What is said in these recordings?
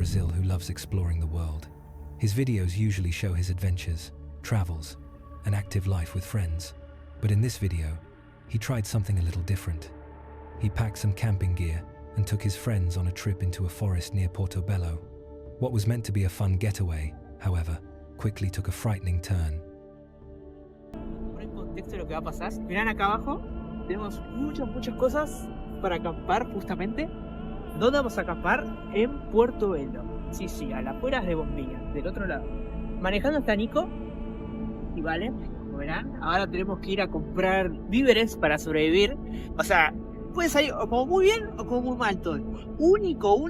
Brazil who loves exploring the world. His videos usually show his adventures, travels, and active life with friends. But in this video, he tried something a little different. He packed some camping gear and took his friends on a trip into a forest near Portobello. What was meant to be a fun getaway, however, quickly took a frightening turn. Por el contexto de lo que va a pasar, mirán acá abajo, tenemos muchas cosas para acampar justamente. ¿Dónde vamos a acampar? En Portobello. Sí, a las afueras de Bombilla, del otro lado. Manejando está Nico, y vale, como verán, ahora tenemos que ir a comprar víveres para sobrevivir. O sea, puede salir o como muy bien o como muy mal todo. Único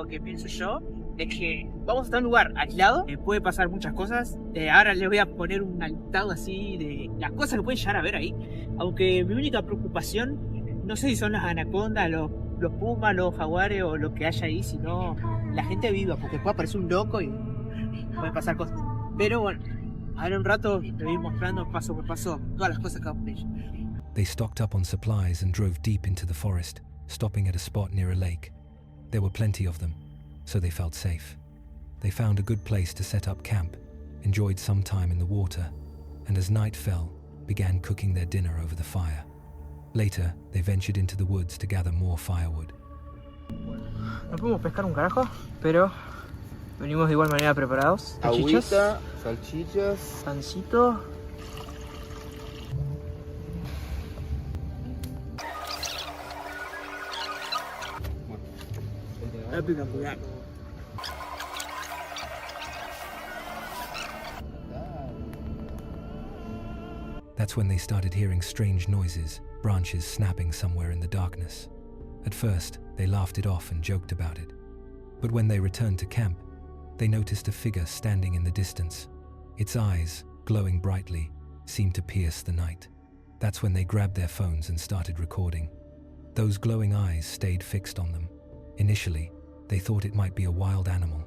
que pienso yo es que vamos a estar en un lugar aislado, puede pasar muchas cosas. Ahora les voy a poner un altado así de las cosas que pueden llegar a ver ahí. Aunque mi única preocupación, no sé si son las anacondas, los pumas, los jaguares o lo que haya ahí, sino la gente viva, porque puede aparecer un loco y puede pasar cosas. Pero bueno, ahora un rato les voy mostrando paso por paso todas las cosas que vamos a ver. They stocked up on supplies and drove deep into the forest, stopping at a spot near a lake. There were plenty of them, so they felt safe. They found a good place to set up camp, enjoyed some time in the water, and as night fell, began cooking their dinner over the fire. Later, they ventured into the woods to gather more firewood. No pudimos pescar un carajo, pero venimos de igual manera preparados. Agüita, salchichas, pancito. Espectacular. That's when they started hearing strange noises, branches snapping somewhere in the darkness. At first, they laughed it off and joked about it. But when they returned to camp, they noticed a figure standing in the distance. Its eyes, glowing brightly, seemed to pierce the night. That's when they grabbed their phones and started recording. Those glowing eyes stayed fixed on them. Initially, they thought it might be a wild animal,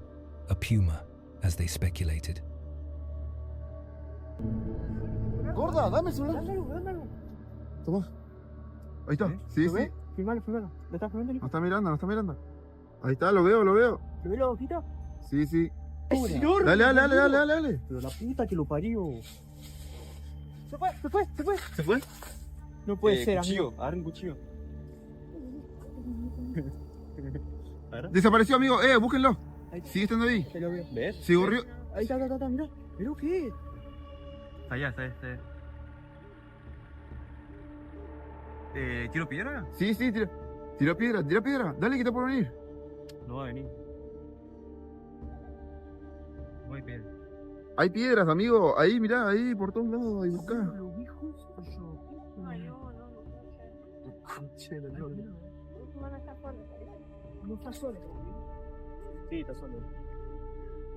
a puma, as they speculated. Gorda, dame el celular. Dámelo. Toma. Ahí está. Sí. Filmalo. ¿Lo estás filmando, Nico? No está mirando. Ahí está, lo veo. ¿Te ves la boquita? Sí. ¡Es enorme! Dale. Pero la puta que lo parió. Se fue. No puede ser, amigo. Agarra un cuchillo. Desapareció, amigo. Búsquenlo. Sigue estando ahí. Te lo veo. ¿Ves? Se corrió. Ahí está, mirá. ¿Pero qué? Está allá. ¿Tiro piedra? Sí, tira piedra. Dale, que está por venir. No va a venir. No hay piedra. Hay piedras, amigo. Ahí, mirá, ahí, por todos lados. Ahí buscá. Lo vi justo yo. No está solo. Sí, está solo.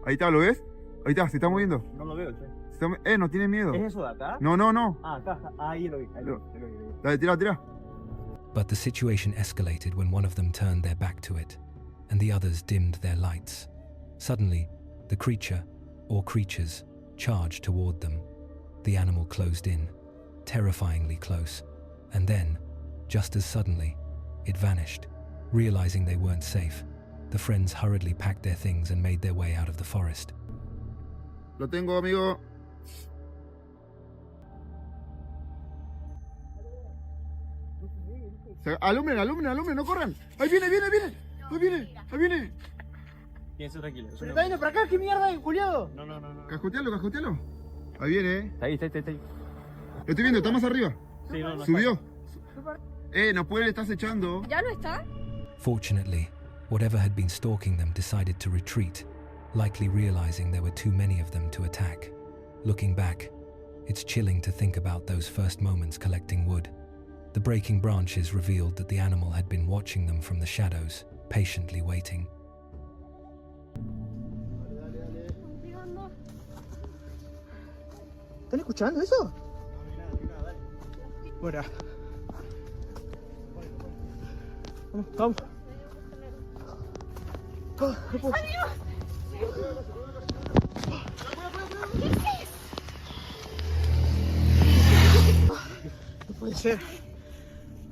Ahí está, ¿lo ves? Ahí está, se está moviendo. No lo veo, che. No tiene miedo. ¿Es eso de acá? No. Ah, acá. Ahí lo vi. Dale, tira. But the situation escalated when one of them turned their back to it, and the others dimmed their lights. Suddenly, the creature, or creatures, charged toward them. The animal closed in, terrifyingly close, and then, just as suddenly, it vanished. Realizing they weren't safe, the friends hurriedly packed their things and made their way out of the forest. Lo tengo, amigo. Alumbren, no corran. Ahí viene. Piensa tranquilo. ¿Pero está viendo para acá? ¿Qué mierda, culiado? No. Cascotealo. Ahí viene, Está ahí. Lo estoy viendo, está más arriba. Sí, no. Subió. No puede, le estás echando. ¿Ya no está? Fortunately, whatever had been stalking them decided to retreat, likely realizing there were too many of them to attack. Looking back, it's chilling to think about those first moments collecting wood. The breaking branches revealed that the animal had been watching them from the shadows, patiently waiting. ¿Están escuchando eso? Bueno. Vamos. No puedo.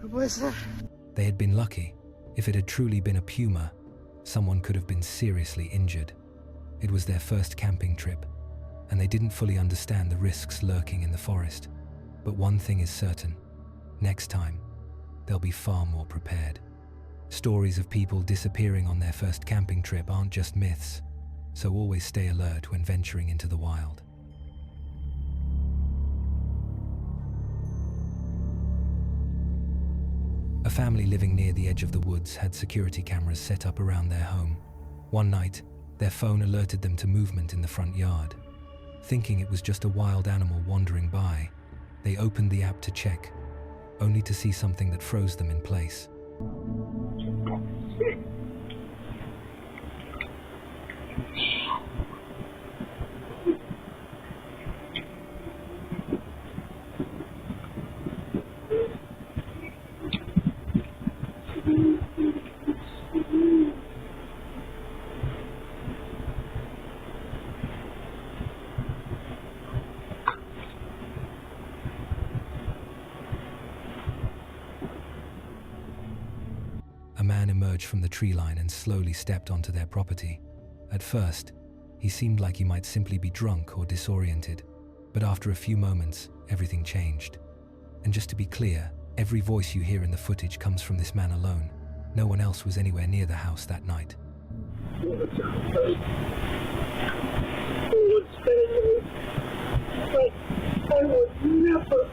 No puede ser. They had been lucky. If it had truly been a puma, someone could have been seriously injured. It was their first camping trip, and they didn't fully understand the risks lurking in the forest. But one thing is certain: next time, they'll be far more prepared. Stories of people disappearing on their first camping trip aren't just myths, so always stay alert when venturing into the wild. A family living near the edge of the woods had security cameras set up around their home. One night, their phone alerted them to movement in the front yard. Thinking it was just a wild animal wandering by, they opened the app to check, only to see something that froze them in place. A man emerged from the tree line and slowly stepped onto their property. At first, he seemed like he might simply be drunk or disoriented, but after a few moments, everything changed. And just to be clear, every voice you hear in the footage comes from this man alone. No one else was anywhere near the house that night. I would never.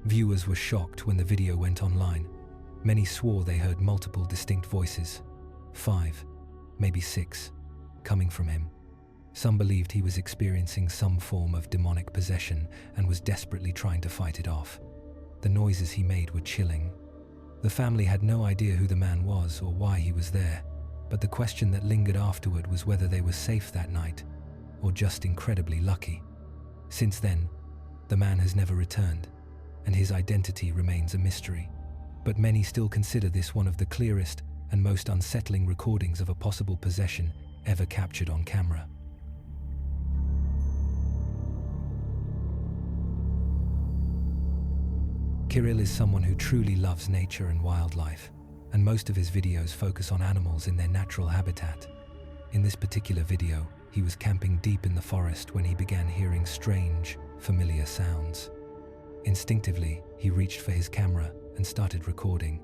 Viewers were shocked when the video went online. Many swore they heard multiple distinct voices, 5, maybe 6, coming from him. Some believed he was experiencing some form of demonic possession and was desperately trying to fight it off. The noises he made were chilling. The family had no idea who the man was or why he was there, but the question that lingered afterward was whether they were safe that night, or just incredibly lucky. Since then, the man has never returned, and his identity remains a mystery. But many still consider this one of the clearest and most unsettling recordings of a possible possession ever captured on camera. Kirill is someone who truly loves nature and wildlife, and most of his videos focus on animals in their natural habitat. In this particular video, he was camping deep in the forest when he began hearing strange, familiar sounds. Instinctively, he reached for his camera and started recording.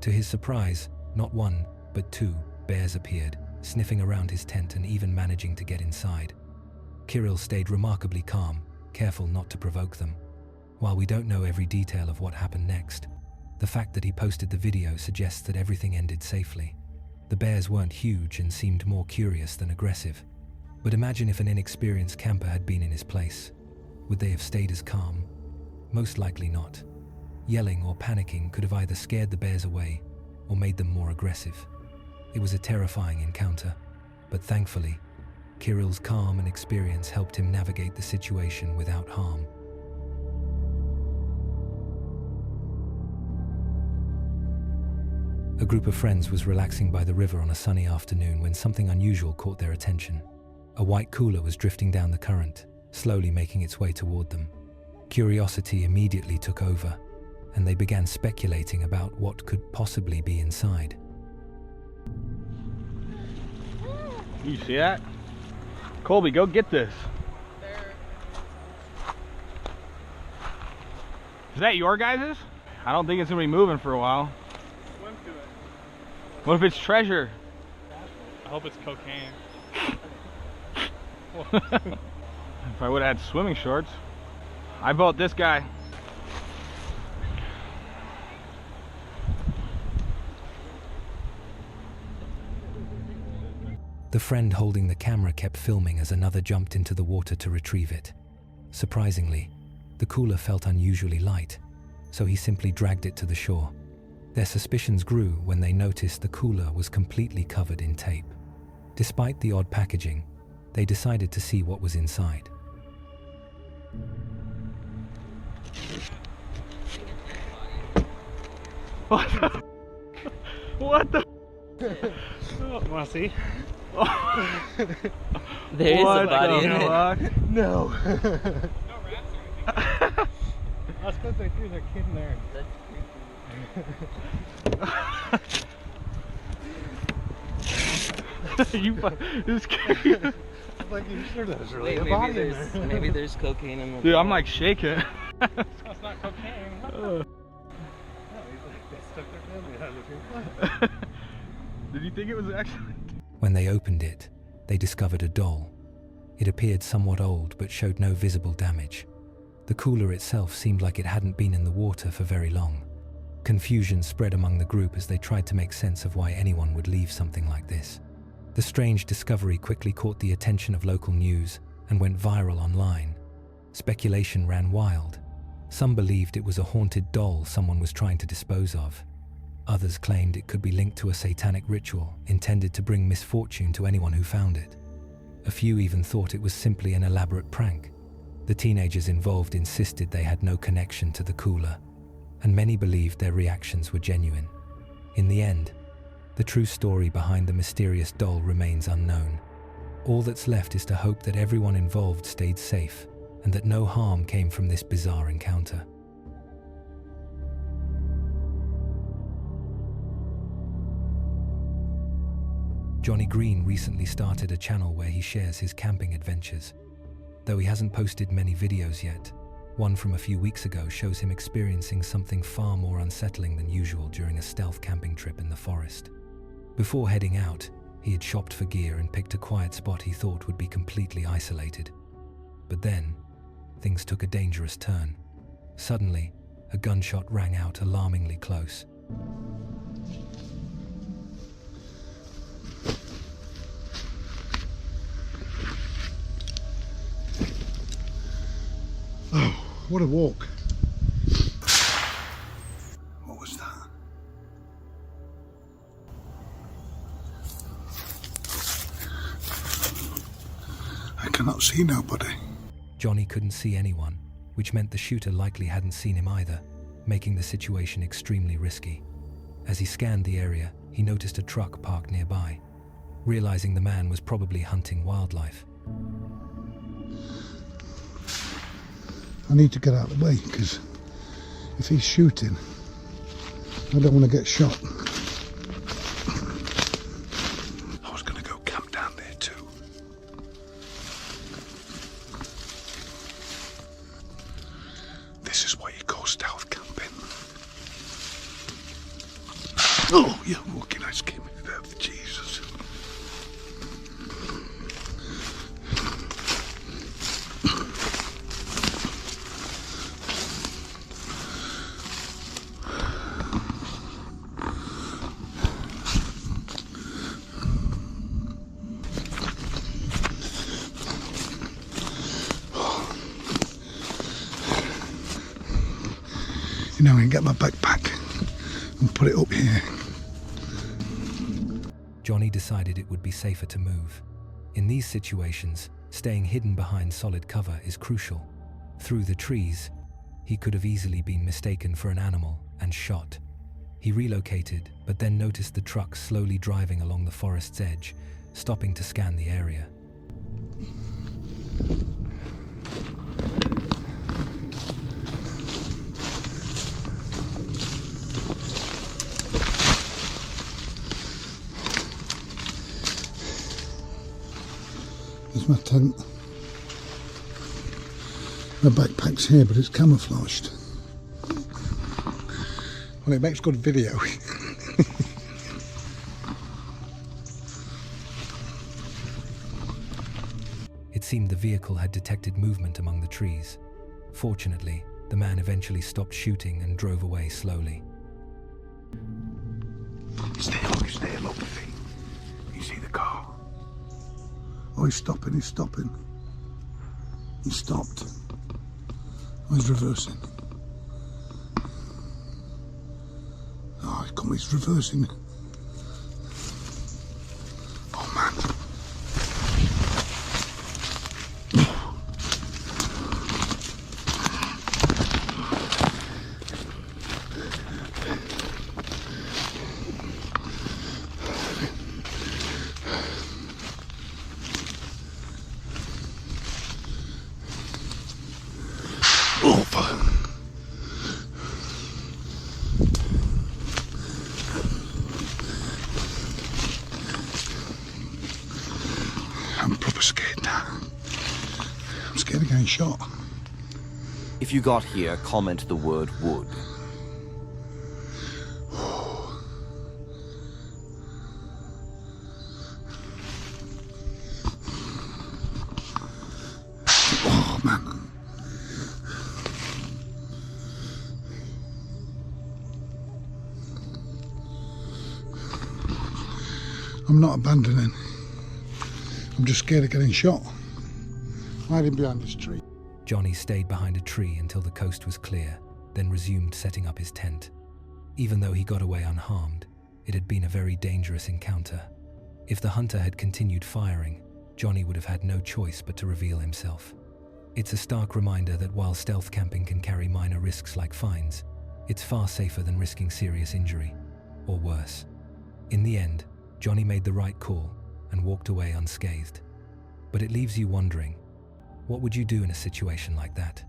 To his surprise, not one, but 2 bears appeared, sniffing around his tent and even managing to get inside. Kirill stayed remarkably calm, careful not to provoke them. While we don't know every detail of what happened next, the fact that he posted the video suggests that everything ended safely. The bears weren't huge and seemed more curious than aggressive. But imagine if an inexperienced camper had been in his place. Would they have stayed as calm? Most likely not. Yelling or panicking could have either scared the bears away or made them more aggressive. It was a terrifying encounter, but thankfully, Kirill's calm and experience helped him navigate the situation without harm. A group of friends was relaxing by the river on a sunny afternoon when something unusual caught their attention. A white cooler was drifting down the current, slowly making its way toward them. Curiosity immediately took over, and they began speculating about what could possibly be inside. You see that? Colby, go get this. Is that your guys's? I don't think it's gonna be moving for a while. Swim to it. What if it's treasure? I hope it's cocaine. If I would have had swimming shorts. I bought this guy. The friend holding the camera kept filming as another jumped into the water to retrieve it. Surprisingly, the cooler felt unusually light, so he simply dragged it to the shore. Their suspicions grew when they noticed the cooler was completely covered in tape. Despite the odd packaging, they decided to see what was inside. What the? Wanna see? There is a body in it. No. That's because they threw their kid in there. This kid. Like, you sure there's really Wait, a body in there? maybe there's cocaine in the Dude, I'm bottle. like shaking. That's not cocaine. No, he's like, they stuck their family out of it. Did you think it was an accident? When they opened it, they discovered a doll. It appeared somewhat old but showed no visible damage. The cooler itself seemed like it hadn't been in the water for very long. Confusion spread among the group as they tried to make sense of why anyone would leave something like this. The strange discovery quickly caught the attention of local news and went viral online. Speculation ran wild. Some believed it was a haunted doll someone was trying to dispose of. Others claimed it could be linked to a satanic ritual intended to bring misfortune to anyone who found it. A few even thought it was simply an elaborate prank. The teenagers involved insisted they had no connection to the cooler, and many believed their reactions were genuine. In the end, the true story behind the mysterious doll remains unknown. All that's left is to hope that everyone involved stayed safe and that no harm came from this bizarre encounter. Johnny Green recently started a channel where he shares his camping adventures. Though he hasn't posted many videos yet, one from a few weeks ago shows him experiencing something far more unsettling than usual during a stealth camping trip in the forest. Before heading out, he had shopped for gear and picked a quiet spot he thought would be completely isolated. But then, things took a dangerous turn. Suddenly, a gunshot rang out alarmingly close. Oh, what a walk. What was that? I cannot see nobody. Johnny couldn't see anyone, which meant the shooter likely hadn't seen him either, making the situation extremely risky. As he scanned the area, he noticed a truck parked nearby. Realizing the man was probably hunting wildlife, I need to get out of the way, because if he's shooting, I don't want to get shot. I was going to go camp down there too. This is why you go stealth camping. Oh, yeah, walking ice cream with that, Jesus. You know, I can get my backpack and put it up here. Johnny decided it would be safer to move. In these situations, staying hidden behind solid cover is crucial. Through the trees, he could have easily been mistaken for an animal and shot. He relocated, but then noticed the truck slowly driving along the forest's edge, stopping to scan the area. There's my tent. My backpack's here, but it's camouflaged. Well, it makes good video. It seemed the vehicle had detected movement among the trees. Fortunately, the man eventually stopped shooting and drove away slowly. Stay low, Buffy. You see the car? Oh, he's stopping. He stopped. Oh, he's reversing. Oh, he's reversing. Oh, man. Oh, fuck. I'm proper scared now. I'm scared of getting shot. If you got here, comment the word wood. Oh, man. I'm not abandoning. I'm just scared of getting shot. Hiding behind this tree. Johnny stayed behind a tree until the coast was clear, then resumed setting up his tent. Even though he got away unharmed, it had been a very dangerous encounter. If the hunter had continued firing, Johnny would have had no choice but to reveal himself. It's a stark reminder that while stealth camping can carry minor risks like fines, it's far safer than risking serious injury, or worse. In the end, Johnny made the right call and walked away unscathed. But it leaves you wondering, what would you do in a situation like that?